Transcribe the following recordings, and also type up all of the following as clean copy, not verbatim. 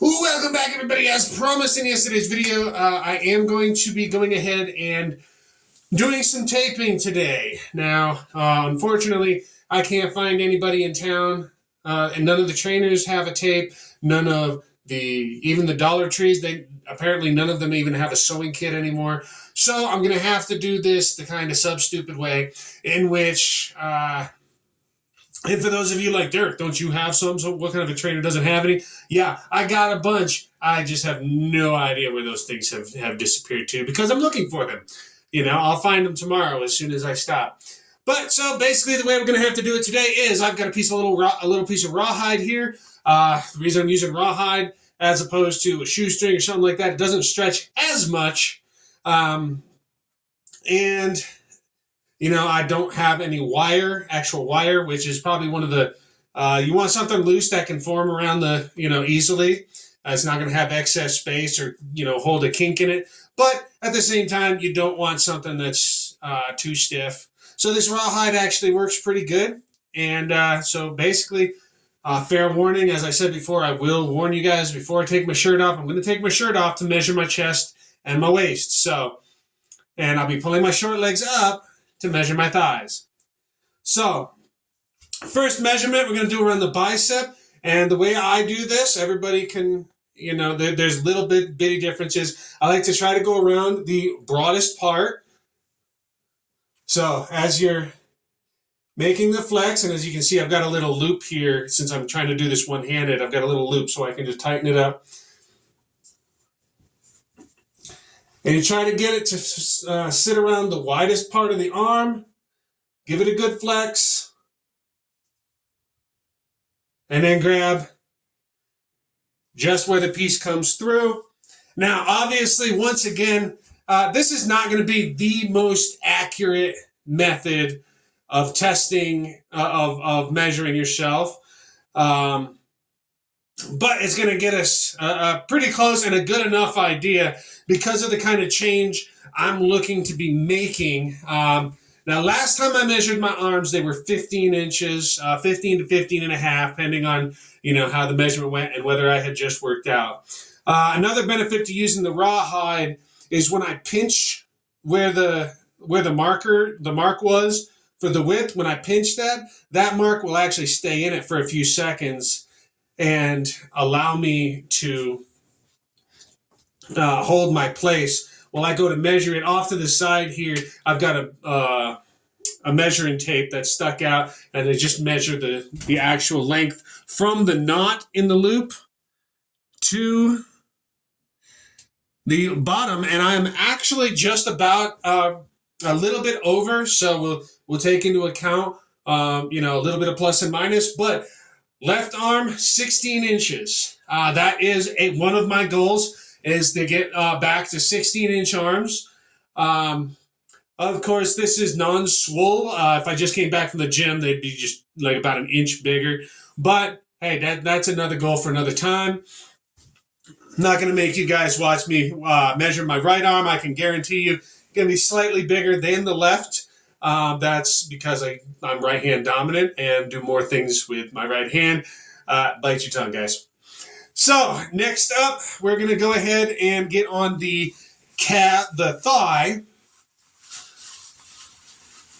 Welcome back, everybody. As promised in yesterday's video, I am going to be going ahead and doing some taping today. Now, unfortunately, I can't find anybody in town, and none of the trainers have a tape. None of even the Dollar Trees, apparently none of them even have a sewing kit anymore. So I'm going to have to do this the kind of sub-stupid way in which... and for those of you like, Dirk, don't you have some? So what kind of a trainer doesn't have any? Yeah, I got a bunch. I just have no idea where those things have disappeared to because I'm looking for them. You know, I'll find them tomorrow as soon as I stop. But so basically the way we're going to have to do it today is I've got a little piece of rawhide here. The reason I'm using rawhide as opposed to a shoestring or something like that, it doesn't stretch as much. And... you know, I don't have any actual wire, which is probably one of the, you want something loose that can form around easily. It's not going to have excess space or, hold a kink in it. But at the same time, you don't want something that's too stiff. So this rawhide actually works pretty good. And so basically, fair warning, as I said before, I will warn you guys before I take my shirt off. I'm going to take my shirt off to measure my chest and my waist. And I'll be pulling my short legs up to measure my thighs. So, first measurement we're going to do around the bicep. And the way I do this, everybody can, there's little bitty differences. I like to try to go around the broadest part. So, as you're making the flex, and as you can see, I've got a little loop here. Since I'm trying to do this one-handed, I've got a little loop so I can just tighten it up. And you try to get it to sit around the widest part of the arm. Give it a good flex. And then grab just where the piece comes through. Now, obviously, once again, this is not going to be the most accurate method of testing, of measuring yourself. But it's going to get us pretty close and a good enough idea because of the kind of change I'm looking to be making. Now, last time I measured my arms, they were 15 inches, 15 to 15 and a half, depending on, how the measurement went and whether I had just worked out. Another benefit to using the rawhide is when I pinch where the mark was for the width, when I pinch that mark will actually stay in it for a few seconds and allow me to hold my place. While I go to measure it off to the side here, I've got a measuring tape that's stuck out, and I just measure the actual length from the knot in the loop to the bottom, and I'm actually just about a little bit over, so we'll take into account a little bit of plus and minus, but left arm 16 inches. That is one of my goals, is to get back to 16-inch arms. Of course, this is non-swole. If I just came back from the gym, they'd be just like about an inch bigger. But hey, that's another goal for another time. I'm not going to make you guys watch me measure my right arm. I can guarantee you it's going to be slightly bigger than the left. That's because I'm right-hand dominant and do more things with my right hand. Bite your tongue, guys. So, next up, we're going to go ahead and get on the thigh.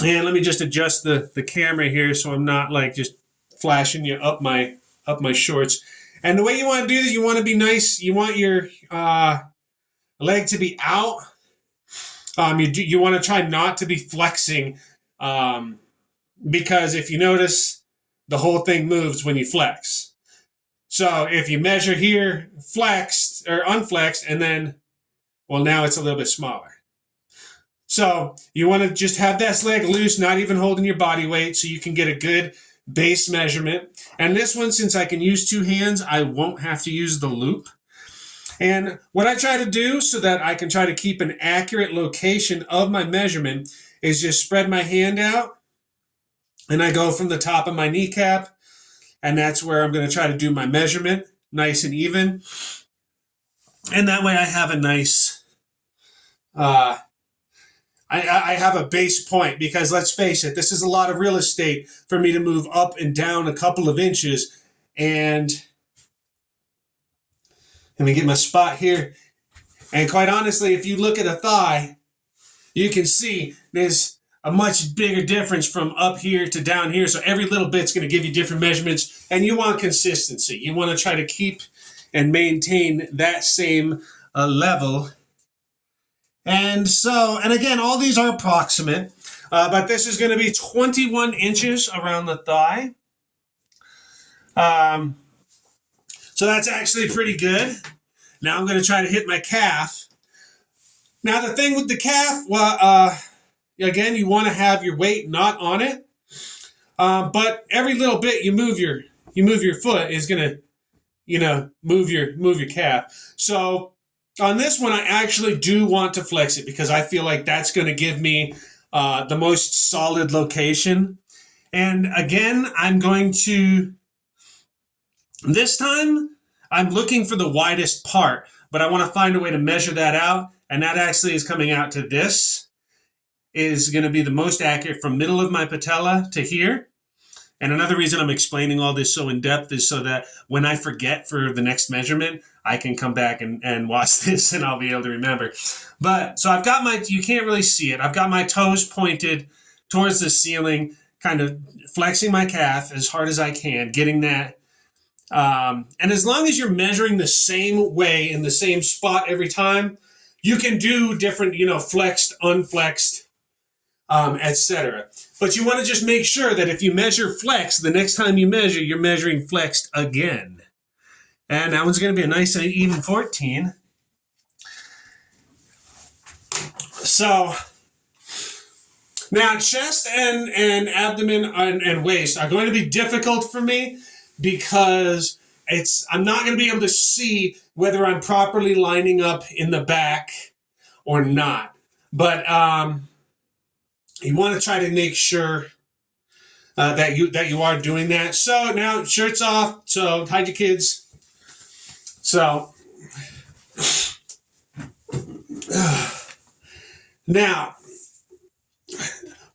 And let me just adjust the camera here so I'm not like just flashing you up my shorts. And the way you want to do this, you want to be nice. You want your leg to be out. You want to try not to be flexing because if you notice, the whole thing moves when you flex. So if you measure here, flexed or unflexed, and then, well, now it's a little bit smaller. So you want to just have that leg loose, not even holding your body weight, so you can get a good base measurement. And this one, since I can use two hands, I won't have to use the loop. And what I try to do so that I can try to keep an accurate location of my measurement is just spread my hand out, and I go from the top of my kneecap, and that's where I'm going to try to do my measurement, nice and even. And that way I have a nice, I have a base point, because let's face it, this is a lot of real estate for me to move up and down a couple of inches. And Let me get my spot here. And quite honestly, if you look at a thigh, you can see there's a much bigger difference from up here to down here. So every little bit's going to give you different measurements, and you want consistency. You want to try to keep and maintain that same level. And so, and again, all these are approximate, but this is going to be 21 inches around the thigh. So that's actually pretty good. Now I'm going to try to hit my calf. Now the thing with the calf, well, again, you want to have your weight not on it, but every little bit you move your foot is going to, move your calf. So on this one, I actually do want to flex it because I feel like that's going to give me the most solid location. And again, this time, I'm looking for the widest part, but I want to find a way to measure that out. And that actually is coming out to this. Is going to be the most accurate from middle of my patella to here. And another reason I'm explaining all this so in depth is so that when I forget for the next measurement, I can come back and watch this and I'll be able to remember. But so I've got you can't really see it. I've got my toes pointed towards the ceiling, kind of flexing my calf as hard as I can, getting that. And as long as you're measuring the same way in the same spot every time, you can do different, flexed, unflexed, etc. But you want to just make sure that if you measure flex, the next time you measure, you're measuring flexed again. And that one's going to be a nice even 14. So now chest and abdomen and waist are going to be difficult for me because I'm not going to be able to see whether I'm properly lining up in the back or not. But you want to try to make sure that you are doing that. So now shirts off. So hide your kids. So now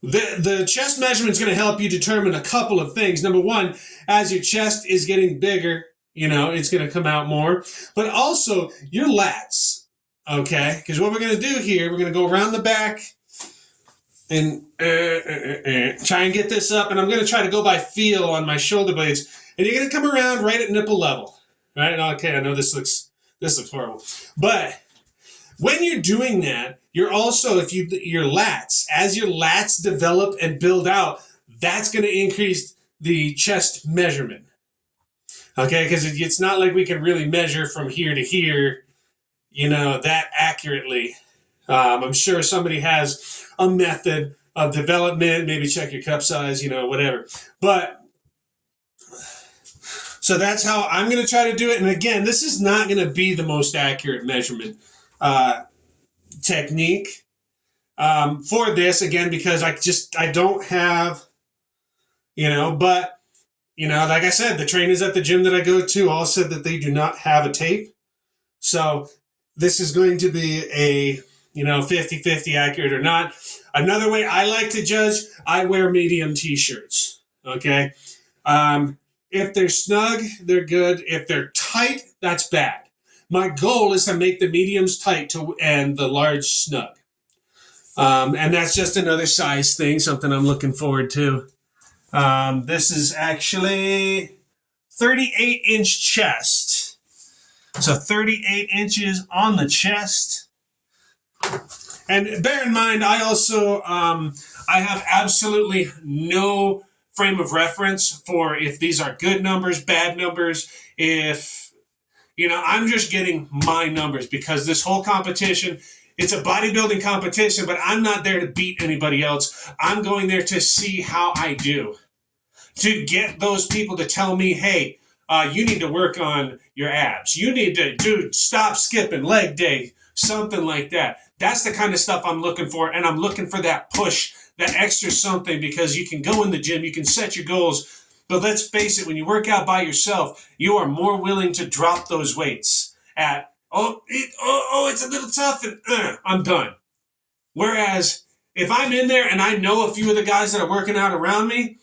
the chest measurement is going to help you determine a couple of things. Number one, as your chest is getting bigger, it's going to come out more. But also your lats, okay? Because what we're going to do here, we're going to go around the back and try and get this up. And I'm going to try to go by feel on my shoulder blades. And you're going to come around right at nipple level. Right? Okay, I know this looks horrible. But when you're doing that, you're also, your lats, as your lats develop and build out, that's going to increase the chest measurement. Okay, because it's not like we can really measure from here to here, that accurately. I'm sure somebody has a method of development, maybe check your cup size, whatever. But so that's how I'm going to try to do it. And again, this is not going to be the most accurate measurement technique for this, again, because I don't have, but, like I said, the trainers at the gym that I go to all said that they do not have a tape. So this is going to be a, 50-50 accurate or not. Another way I like to judge, I wear medium t-shirts, okay? If they're snug, they're good. If they're tight, that's bad. My goal is to make the mediums tight and the large snug. And that's just another size thing, something I'm looking forward to. This is actually 38-inch chest. So 38 inches on the chest. And bear in mind, I also, I have absolutely no frame of reference for if these are good numbers, bad numbers, if, I'm just getting my numbers because this whole competition, it's a bodybuilding competition, but I'm not there to beat anybody else. I'm going there to see how I do, to get those people to tell me, hey, you need to work on your abs. You need to, stop skipping, leg day, something like that. That's the kind of stuff I'm looking for, and I'm looking for that push, that extra something, because you can go in the gym, you can set your goals, but let's face it, when you work out by yourself, you are more willing to drop those weights at, it's a little tough, and I'm done. Whereas, if I'm in there and I know a few of the guys that are working out around me,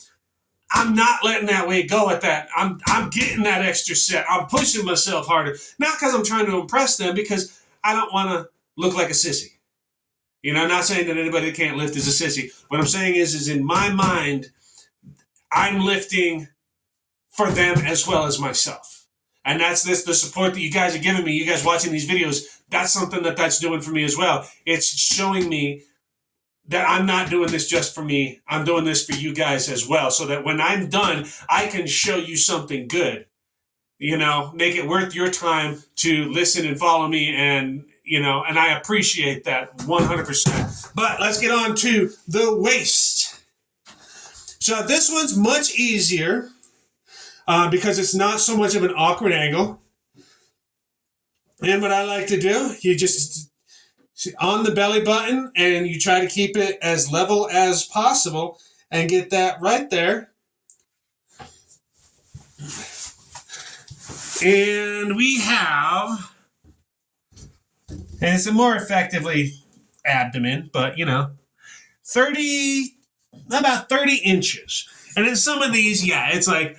I'm not letting that weight go at that. I'm getting that extra set. I'm pushing myself harder. Not because I'm trying to impress them, because I don't want to look like a sissy. I'm not saying that anybody that can't lift is a sissy. What I'm saying is in my mind, I'm lifting for them as well as myself. And that's the support that you guys are giving me, you guys watching these videos. That's something that's doing for me as well. It's showing me that I'm not doing this just for me. I'm doing this for you guys as well, so that when I'm done, I can show you something good. Make it worth your time to listen and follow me, and I appreciate that 100%. But let's get on to the waist. So this one's much easier because it's not so much of an awkward angle. And what I like to do, you just on the belly button, and you try to keep it as level as possible and get that right there. And we have, and it's a more effectively abdomen, but about 30 inches. And in some of these, it's like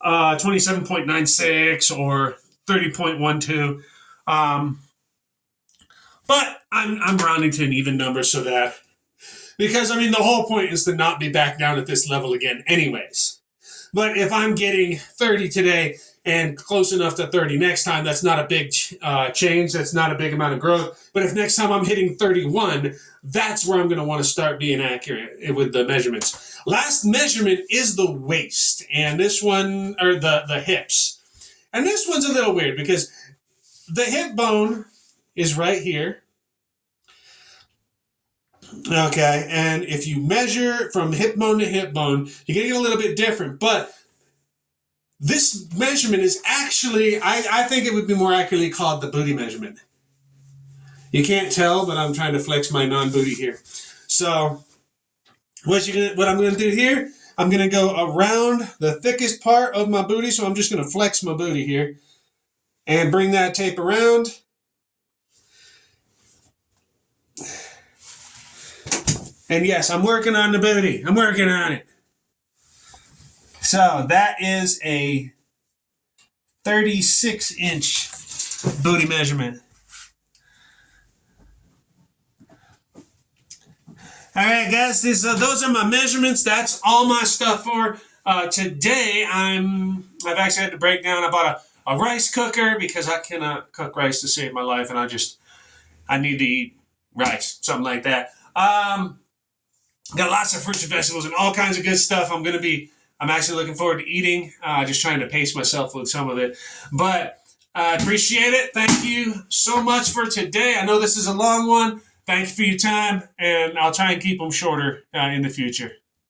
27.96 or 30.12. But I'm rounding to an even number, so that, because the whole point is to not be back down at this level again anyways. But if I'm getting 30 today and close enough to 30 next time, that's not a big change. That's not a big amount of growth. But if next time I'm hitting 31, that's where I'm going to want to start being accurate with the measurements. Last measurement is the waist, and this one, or the hips. And this one's a little weird because the hip bone is right here. Okay, and if you measure from hip bone to hip bone, you're going to get a little bit different. But this measurement is actually, I think it would be more accurately called the booty measurement. You can't tell, but I'm trying to flex my non-booty here. So what I'm going to do here, I'm going to go around the thickest part of my booty. So I'm just going to flex my booty here and bring that tape around. And yes, I'm working on the booty. I'm working on it. So that is a 36-inch booty measurement. All right, guys, those are my measurements. That's all my stuff for today. I've actually had to break down. I bought a rice cooker because I cannot cook rice to save my life, and I need to eat rice, something like that. Got lots of fruits and vegetables and all kinds of good stuff. I'm actually looking forward to eating. Just trying to pace myself with some of it. But I appreciate it. Thank you so much for today. I know this is a long one. Thank you for your time, and I'll try and keep them shorter in the future.